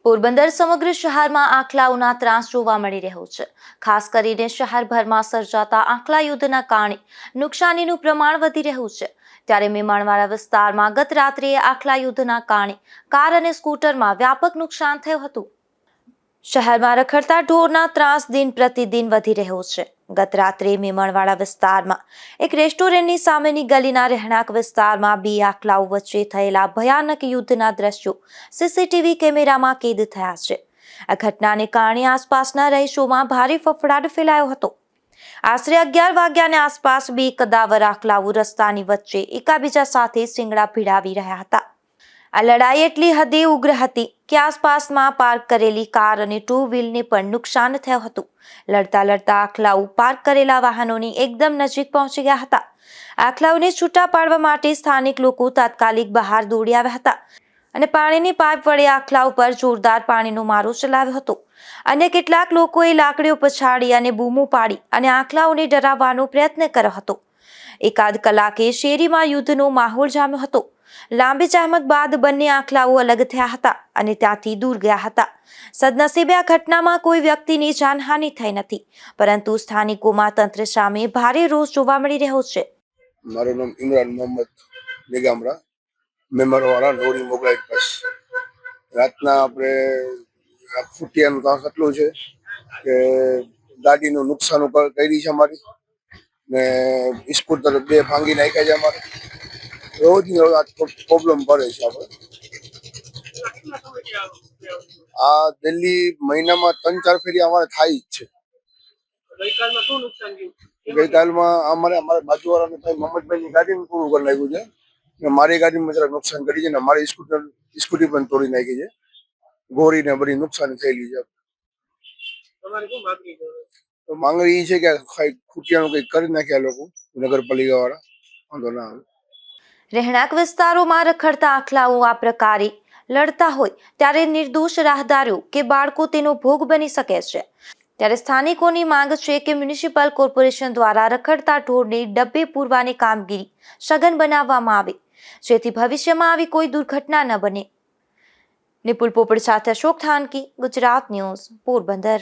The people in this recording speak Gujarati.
પોરબંદર સમગ્ર શહેરમાં આંખલાઓના ત્રાસ જોવા મળી રહ્યો છે। ખાસ કરીને શહેરભરમાં સર્જાતા આંખલા યુદ્ધના કારણે નુકસાનીનું પ્રમાણ વધી રહ્યું છે। ત્યારે મેમણવાડા વિસ્તારમાં ગત રાત્રે આંખલા યુદ્ધના કારણે કાર અને સ્કૂટરમાં વ્યાપક નુકસાન થયું હતું। શહેરમાં રખડતા ઢોરના ત્રાસ દિન પ્રતિદિન વધી રહ્યો છે। ગત રાત્રે મેમણવાડા વિસ્તારમાં એક રેસ્ટોરન્ટની સામેની ગલીના રહેણાંક વિસ્તારમાં બે આંખલાઓ વચ્ચે થયેલા ભયાનક યુદ્ધના દ્રશ્યો સીસીટીવી કેમેરામાં કેદ થયા છે। આ ઘટનાને કારણે આસપાસના રહીશોમાં ભારે ફફડાટ ફેલાયો હતો। આશરે 11 વાગ્યાની આસપાસ બે કદાવર આંખલાઓ રસ્તાની વચ્ચે એકાબીજા સાથે શિંગડા ભીડાવી રહ્યા હતા। આ લડાઈ એટલી હદે ઉગ્ર હતી કે આસપાસમાં પાર્ક કરેલી કાર અને ટુ વ્હીલને પણ નુકસાન થયું હતું। લડતા લડતા આંખલાઓ પાર્ક કરેલા વાહનોની એકદમ નજીક પહોંચી ગયા હતા। આંખલાઓને છૂટા પાડવા માટે સ્થાનિક લોકો તાત્કાલિક બહાર દોડી આવ્યા હતા અને પાણીની પાઇપ વડે આંખલાઓ પર જોરદાર પાણીનો મારો ચલાવ્યો હતો। અન્ય કેટલાક લોકોએ લાકડીઓ પછાડી અને બૂમો પાડી અને આંખલાઓને ડરાવવાનો પ્રયત્ન કર્યો હતો। એકાદ કલાકે શેરીમાં યુદ્ધનો માહોલ જામ્યો હતો। લાંબી જહેમત બાદ બંને આંખલાઓ અલગ થયા હતા અને ત્યાંથી દૂર ગયા હતા। સદનસીબે આ ઘટનામાં કોઈ વ્યક્તિની જાનહાનિ થઈ નથી, પરંતુ સ્થાનિકોમાં તંત્ર સામે ભારે રોષ જોવા મળી રહ્યો છે। મારું નામ ઇમરાન મોહમ્મદ નિગામરા, મેમણવાડા નોરી મોગલાઈ બસ। રાતના આપણે ફૂટિયાનું ત્રાસ એટલું છે કે ગાડીનું નુકસાન કરી છે અમારી ને સ્કૂટર બે ભાંગી નાખ્યા છે અમારે। રોજ આ પ્રોબ્લેમ પડે છે આપણે। આ દિલ્હી મહિનામાં 3-4 ફેરી અમારે થાય જ છે। ગઈકાલમાં અમારા બાજુવાળાને ભાઈ મોહમ્મદભાઈની ગાડીને પૂરું કરી નાખ્યું છે ને મારી ગાડીમાં જરા નુકસાન કરી છે ને મારી સ્કૂટી પણ તોડી નાખી છે। ગોળીને બધી નુકસાન થયેલી છે। તો માંગણી એ છે કે ખૂટિયાનું કંઈક કરી નાખ્યા લોકો નગરપાલિકા વાળા, વાંધો ના આવે। રહેણાંક વિસ્તારોમાં રખડતા આંખલાઓ આ પ્રકારે લડતા હોય ત્યારે નિર્દોષ રાહદારીઓ કે બાળકો તેનો ભોગ બની શકે છે। ત્યારે સ્થાનિકોની માંગ છે કે મ્યુનિસિપલ કોર્પોરેશન દ્વારા રખડતા ઢોરને ડબ્બે પૂરવાની કામગીરી સઘન બનાવવામાં આવે, જેથી ભવિષ્યમાં આવી કોઈ દુર્ઘટના ન બને। નિપુલ પોપટ સાથે અશોક થાનકી, ગુજરાત ન્યૂઝ, પોરબંદર।